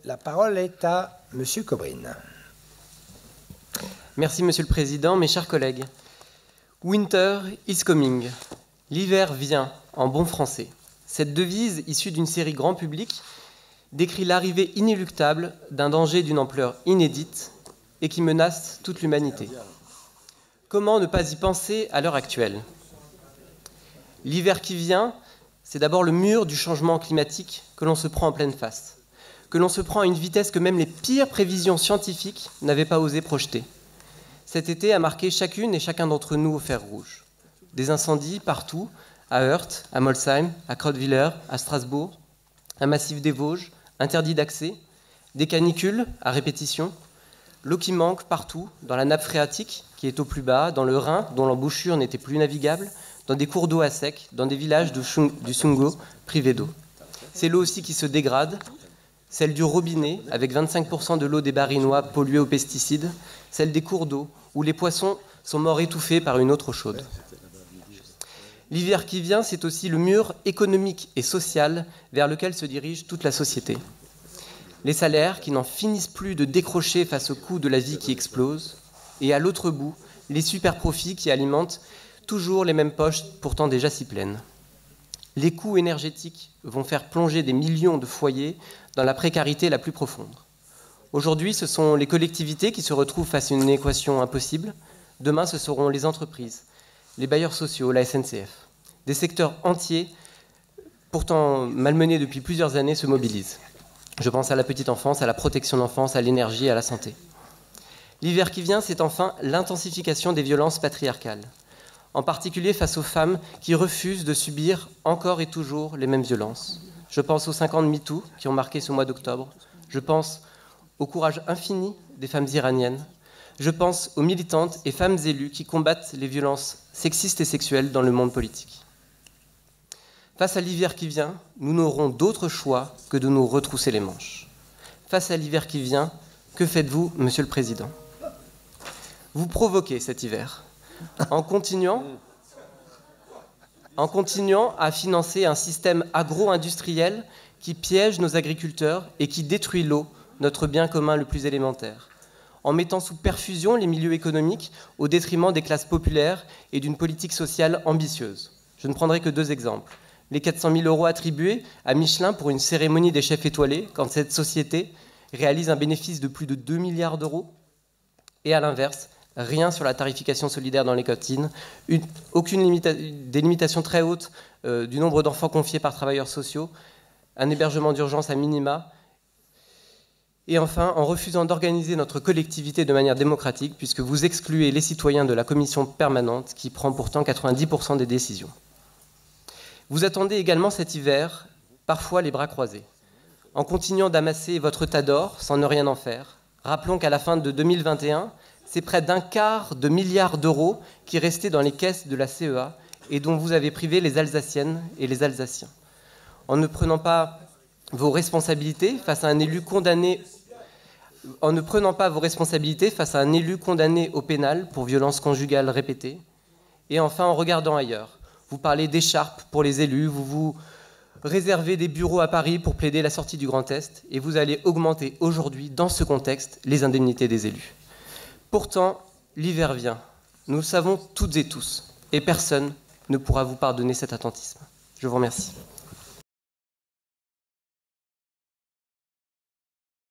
La parole est à Monsieur Cobrine. Merci Monsieur le Président, mes chers collègues. Winter is coming. L'hiver vient, en bon français. Cette devise, issue d'une série grand public, décrit l'arrivée inéluctable d'un danger d'une ampleur inédite et qui menace toute l'humanité. Comment ne pas y penser à l'heure actuelle? L'hiver qui vient, c'est d'abord le mur du changement climatique que l'on se prend en pleine face, que l'on se prend à une vitesse que même les pires prévisions scientifiques n'avaient pas osé projeter. Cet été a marqué chacune et chacun d'entre nous au fer rouge. Des incendies partout, à Heurt, à Molsheim, à Kreuzwiller, à Strasbourg, un massif des Vosges, interdit d'accès, des canicules à répétition, l'eau qui manque partout, dans la nappe phréatique qui est au plus bas, dans le Rhin dont l'embouchure n'était plus navigable, dans des cours d'eau à sec, dans des villages du Sungo privés d'eau. C'est l'eau aussi qui se dégrade, celle du robinet, avec 25% de l'eau des Barinois polluée aux pesticides, celle des cours d'eau, où les poissons sont morts étouffés par une eau trop chaude. L'hiver qui vient, c'est aussi le mur économique et social vers lequel se dirige toute la société. Les salaires qui n'en finissent plus de décrocher face au coût de la vie qui explose, et à l'autre bout, les super-profits qui alimentent toujours les mêmes poches pourtant déjà si pleines. Les coûts énergétiques vont faire plonger des millions de foyers dans la précarité la plus profonde. Aujourd'hui, ce sont les collectivités qui se retrouvent face à une équation impossible. Demain, ce seront les entreprises, les bailleurs sociaux, la SNCF. Des secteurs entiers, pourtant malmenés depuis plusieurs années, se mobilisent. Je pense à la petite enfance, à la protection de l'enfance, à l'énergie et à la santé. L'hiver qui vient, c'est enfin l'intensification des violences patriarcales, en particulier face aux femmes qui refusent de subir encore et toujours les mêmes violences. Je pense aux 5 ans de MeToo qui ont marqué ce mois d'octobre. Je pense au courage infini des femmes iraniennes. Je pense aux militantes et femmes élues qui combattent les violences sexistes et sexuelles dans le monde politique. Face à l'hiver qui vient, nous n'aurons d'autre choix que de nous retrousser les manches. Face à l'hiver qui vient, que faites-vous, Monsieur le Président? Vous provoquez cet hiver en continuant à financer un système agro-industriel qui piège nos agriculteurs et qui détruit l'eau, notre bien commun le plus élémentaire, en mettant sous perfusion les milieux économiques au détriment des classes populaires et d'une politique sociale ambitieuse. Je ne prendrai que 2 exemples. Les 400 000 € attribués à Michelin pour une cérémonie des chefs étoilés, quand cette société réalise un bénéfice de plus de 2 milliards d'euros, et à l'inverse, rien sur la tarification solidaire dans les cantines, des limitations très hautes du nombre d'enfants confiés par travailleurs sociaux, un hébergement d'urgence à minima, et enfin, en refusant d'organiser notre collectivité de manière démocratique, puisque vous excluez les citoyens de la commission permanente qui prend pourtant 90% des décisions. Vous attendez également cet hiver, parfois les bras croisés, en continuant d'amasser votre tas d'or sans ne rien en faire. Rappelons qu'à la fin de 2021, c'est près d'1/4 de milliard d'euros qui restaient dans les caisses de la CEA et dont vous avez privé les Alsaciennes et les Alsaciens. En ne prenant pas vos responsabilités face à un élu condamné au pénal pour violences conjugales répétées, et enfin en regardant ailleurs. Vous parlez d'écharpe pour les élus, vous vous réservez des bureaux à Paris pour plaider la sortie du Grand Est, et vous allez augmenter aujourd'hui, dans ce contexte, les indemnités des élus. Pourtant, l'hiver vient. Nous le savons toutes et tous, et personne ne pourra vous pardonner cet attentisme. Je vous remercie.